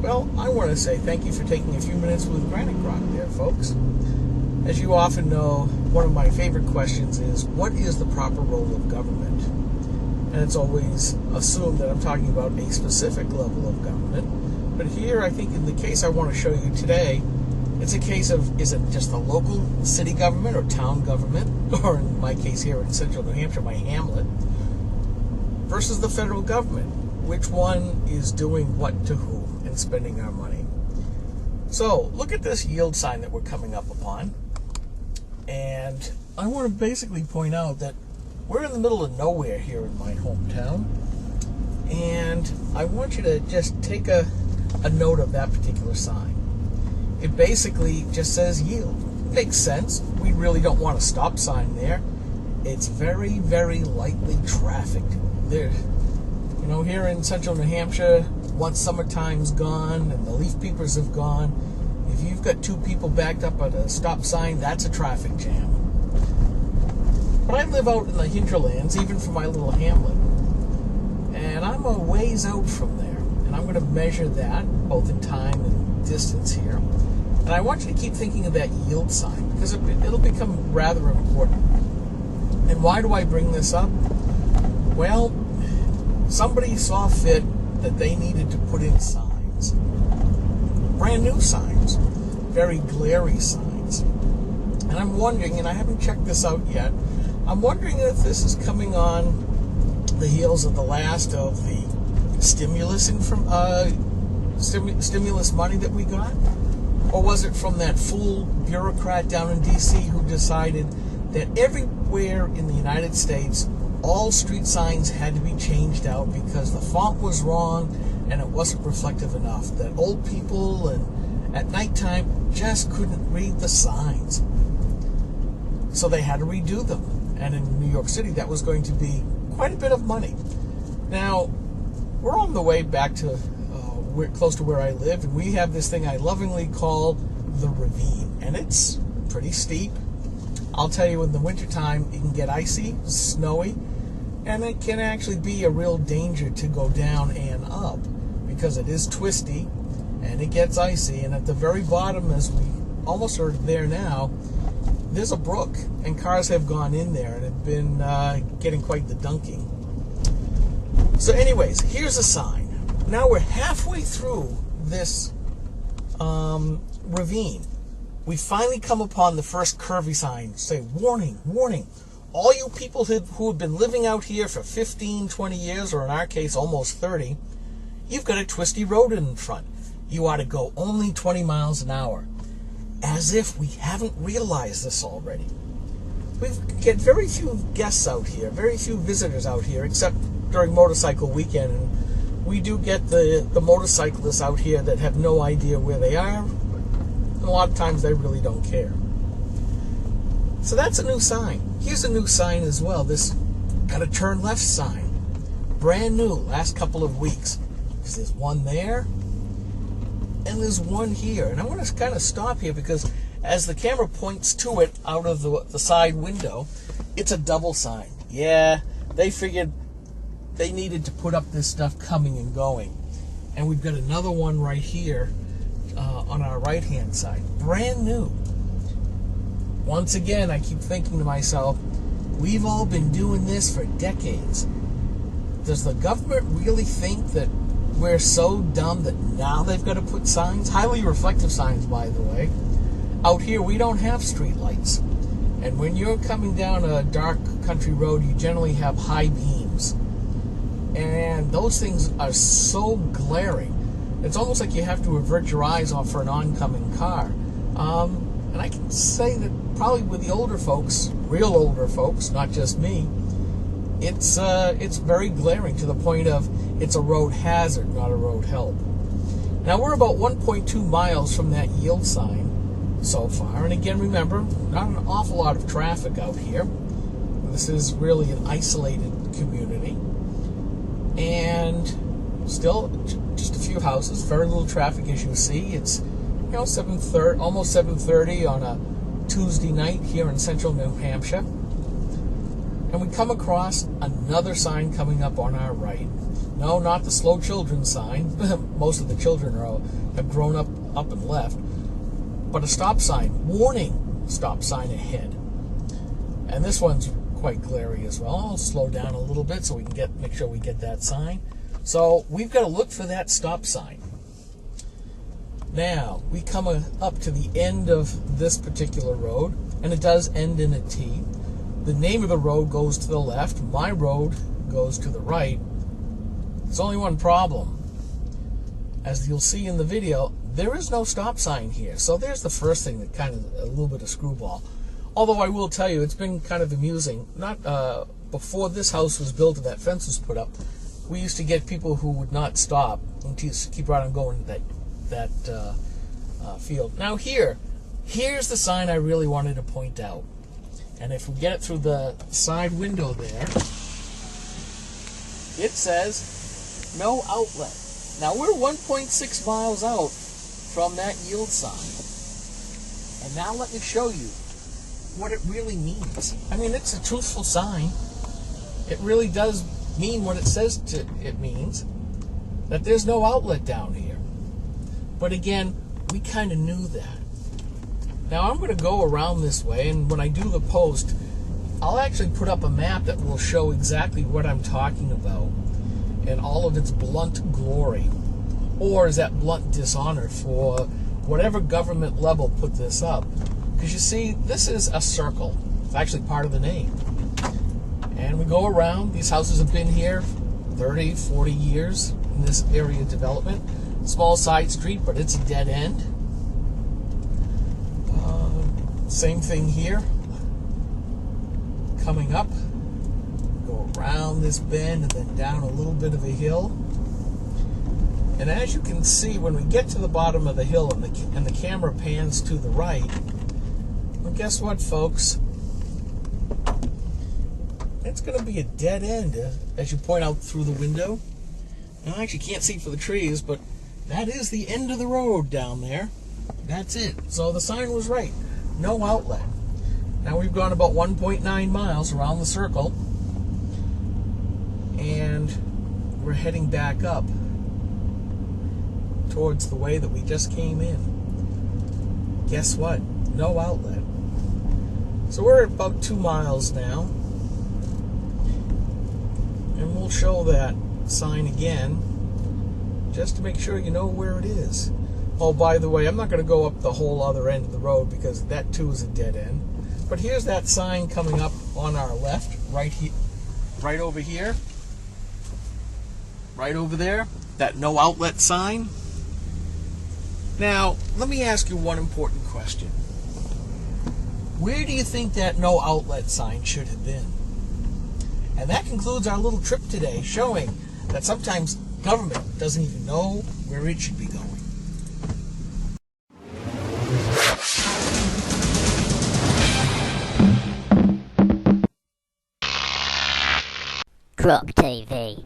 Well, I want to say thank you for taking a few minutes with Granite Rock there, folks. As you often know, one of my favorite questions is, what is the proper role of government? And it's always assumed that I'm talking about a specific level of government. But here, I think in the case I want to show you today, it's a case of, is it just the local city government or town government, or in my case here in central New Hampshire, my hamlet, versus the federal government? Which one is doing what to who and spending our money? So, look at this yield sign that we're coming up upon. And I want to basically point out that we're in the middle of nowhere here in my hometown. And I want you to just take a note of that particular sign. It basically just says yield. Makes sense. We really don't want a stop sign there. It's very, very lightly trafficked. There, you know, here in central New Hampshire, once summertime's gone and the leaf peepers have gone, if you've got two people backed up at a stop sign, that's a traffic jam. But I live out in the hinterlands, even for my little hamlet, and I'm a ways out from there. And I'm going to measure that, both in time and distance here. And I want you to keep thinking of that yield sign, because it'll become rather important. And why do I bring this up? Well, somebody saw fit that they needed to put in signs. Brand new signs. Very glary signs. And I'm wondering, and I haven't checked this out yet, I'm wondering if this is coming on the heels of the last of the stimulus stimulus money that we got? Or was it from that fool bureaucrat down in D.C. who decided that everywhere in the United States all street signs had to be changed out because the font was wrong and it wasn't reflective enough, that old people and at nighttime just couldn't read the signs, so they had to redo them? And in New York City, that was going to be quite a bit of money. Now, we're on the way back to close to where I live, and we have this thing I lovingly call the ravine, and it's pretty steep. I'll tell you, in the wintertime, it can get icy, snowy, and it can actually be a real danger to go down and up because it is twisty and it gets icy. And at the very bottom, as we almost are there now, there's a brook, and cars have gone in there and have been getting quite the dunking. So anyways, here's a sign. Now we're halfway through this ravine. We finally come upon the first curvy sign. Say, warning, warning. All you people who have been living out here for 15, 20 years, or in our case, almost 30, you've got a twisty road in front. You ought to go only 20 miles an hour. As if we haven't realized this already. We get very few guests out here, very few visitors out here, except during motorcycle weekend. And we do get the motorcyclists out here that have no idea where they are. And a lot of times they really don't care. So that's a new sign. Here's a new sign as well. This got a turn left sign. Brand new, last couple of weeks. There's one there, and there's one here. And I want to kind of stop here because as the camera points to it out of the side window, it's a double sign. Yeah, they figured they needed to put up this stuff coming and going. And we've got another one right here on our right-hand side. Brand new. Once again, I keep thinking to myself, we've all been doing this for decades. Does the government really think that we're so dumb that now they've got to put signs? Highly reflective signs, by the way. Out here, we don't have street lights. And when you're coming down a dark country road, you generally have high beams. And those things are so glaring. It's almost like you have to avert your eyes off for an oncoming car. And I can say that probably with the older folks, real older folks, not just me, it's very glaring to the point of it's a road hazard, not a road help. Now we're about 1.2 miles from that yield sign so far, and again, remember, not an awful lot of traffic out here. This is really an isolated community, and still just a few houses, very little traffic as you see. It's 7:30, almost 7:30 on a Tuesday night here in central New Hampshire. And and we come across another sign coming up on our right. No, not the slow children sign. Most of the children have grown up and left. But a stop sign, warning, stop sign ahead. And this one's quite glary as well. I'll slow down a little bit so we can make sure we get that sign. So we've got to look for that stop sign. Now, we come up to the end of this particular road, and it does end in a T. The name of the road goes to the left. My road goes to the right. There's only one problem. As you'll see in the video, there is no stop sign here. So there's the first thing that kind of a little bit of screwball. Although I will tell you, it's been kind of amusing. Not before this house was built and that fence was put up, we used to get people who would not stop and just keep right on going to that field. Now here's the sign I really wanted to point out. And if we get it through the side window there, it says no outlet. Now we're 1.6 miles out from that yield sign. And now let me show you what it really means. I mean, it's a truthful sign. It really does mean what it says it means, that there's no outlet down here. But again, we kind of knew that. Now I'm going to go around this way, and when I do the post, I'll actually put up a map that will show exactly what I'm talking about and all of its blunt glory. Or is that blunt dishonor for whatever government level put this up? Because you see, this is a circle. It's actually part of the name. And we go around. These houses have been here 30, 40 years in this area of development. Small side street, but it's a dead end. Same thing here. Coming up, go around this bend and then down a little bit of a hill. And as you can see, when we get to the bottom of the hill and the camera pans to the right, well, guess what, folks? It's going to be a dead end, as you point out through the window. Now, I actually can't see for the trees, but that is the end of the road down there. That's it. So the sign was right. No outlet. Now we've gone about 1.9 miles around the circle, and we're heading back up towards the way that we just came in. Guess what? No outlet. So we're at about 2 miles now, and we'll show that sign again just to make sure you know where it is. Oh, by the way, I'm not going to go up the whole other end of the road because that too is a dead end. But here's that sign coming up on our left, right over here, right over there, that no outlet sign. Now, let me ask you one important question. Where do you think that no outlet sign should have been? And that concludes our little trip today, showing that sometimes government doesn't even know where it should be going. Croc TV.